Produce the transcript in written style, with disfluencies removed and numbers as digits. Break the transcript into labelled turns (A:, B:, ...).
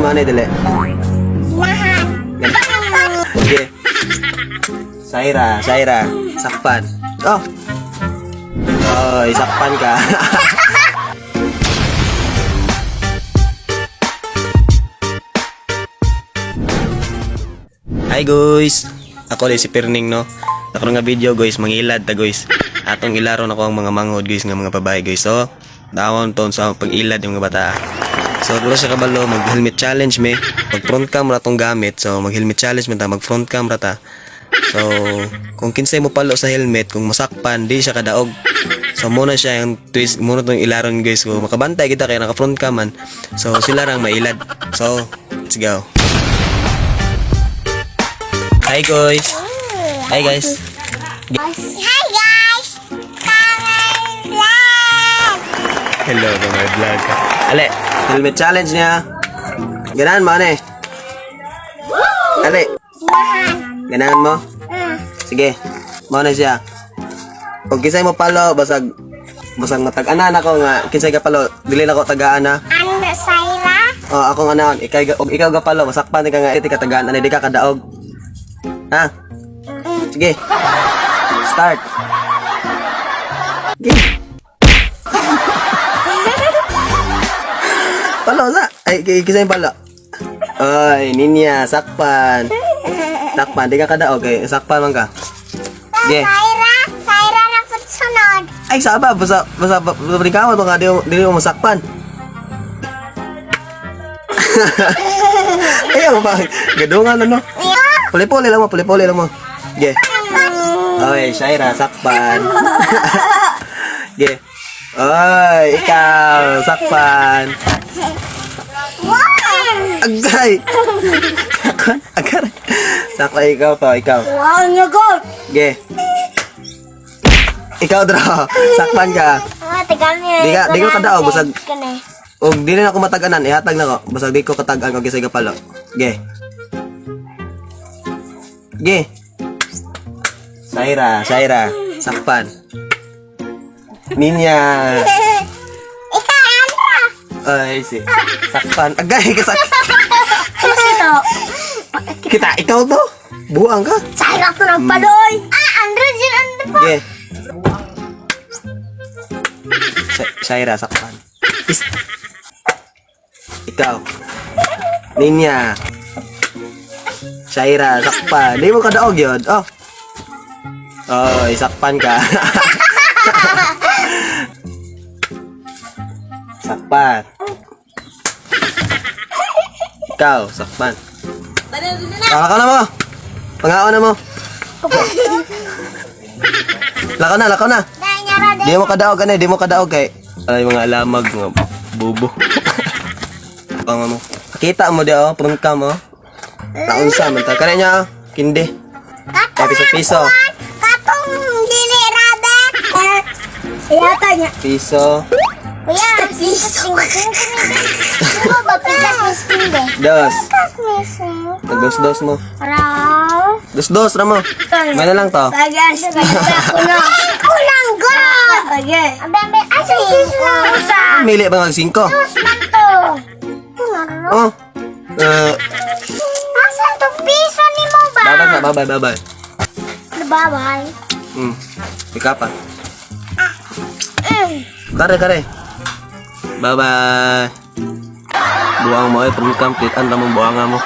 A: mo ano dili?
B: Lahat.
A: Sige. Saira, sakpan. Oh. Oy, sakpan ka. Hi guys. Ako si Perning no. Ako nga video guys, mangilad ta guys. Atong ilaron ako ang mga manghod guys nga mga babae guys. So, dawon ton sa pag-ilad yung mga bata. So, duro sa kabalo mag-helmet challenge me. Pag front cam ra tong gamit. So, mag-helmet challenge man ta, mag-front cam ra ta. So, kung kinsay mo palo sa helmet, kung masakpan, di siya kadaog. So, muna siya yung twist, muna tong ilaron guys ko. Makabantay kita kaya naka-front cam man. So, sila rang mailad. So, let's go. Hi guys. Hi guys.
B: Hi guys. Karen vlog.
A: Hello mga vlog. Ale, helmet challenge niya. Ganahan mo ane. Ale,
B: Lahat.
A: ganahan mo. Sige, mo na siya. Kung kinsay mo palo, basag matag-anan ako nga. Kinsay ka palo, dili na ko tagaan na.
B: Ano Saira?
A: Oh, ako nga naon, ikaw ga palo, masakpan ka nga, iti ka tagaan, di ka kadaog. Ha? Sige. Start. Sige. Palo sa. Ay, kisay palo. Ay, ninya, sakpan. Sakpan, di ka kadaog. Okay, sakpan man ka. Sige.
B: Saira na po sunod.
A: Ay, saba, basta berikawan mo nga, di mo masakpan. Ayaw ba? Gadungan ano? Puli-puli lang mo. Ge. Oy, Shaira, sakpan. Ge. Oy, ikaw, sakpan. Agay. Agar. Sakpan ikaw to, ikaw.
B: Wow, nyagot.
A: Ge. Ikaw draw. Sakpan ka.
B: Tagal niya.
A: Di ka kadaog, basag. Og di na ako matag-anan, ihatag na ko. Basag di ko katag-an kag gisay ka pala. Ge. Ge. Saira, sakpan. Ninya.
B: Ikaw, Andra.
A: Ay, sakpan. Agay ka
B: Ano ito?
A: Kita, ikaw to. Buang ka.
B: Saira to ng paloy. Andra dyan, Andra pa.
A: Ge. Saira, sakpan. Ikaw. Ninya. Shaira, sakpan. Di mo kadaog yun. Oh. Oh, isakpan ka. Sakpan. Ikaw, sakpan. Lakaw na mo. Pangaon na mo. Lakaw na. Di mo kadaog ka na. Di mo kadaog kay. Ay, mga alamag, mga bubo. Pang mo. Kita mo di oh, prungka mo. Naunsa man ta. Kaya niya, kindi. Piso-piso.
B: Katong dili rabbit. Iyata niya.
A: Piso.
B: Kuya, piso. Ano ba pikas miskin de?
A: Dos.
B: Pikas miskin.
A: Nagdos-dos mo.
B: Raw.
A: Dos-dos ra mo. May na lang to.
B: Bagas, ako na. Kulang go. Okay. Abembe, asa piso na usa.
A: Mili ba ng 5?
B: Dos man to.
A: Oh.
B: Asa to piso ni mo ba?
A: Babay.
B: Bye-bye.
A: Ika pa. Kare. Bye-bye. Buang mo ay pagkampitan mo buang mo.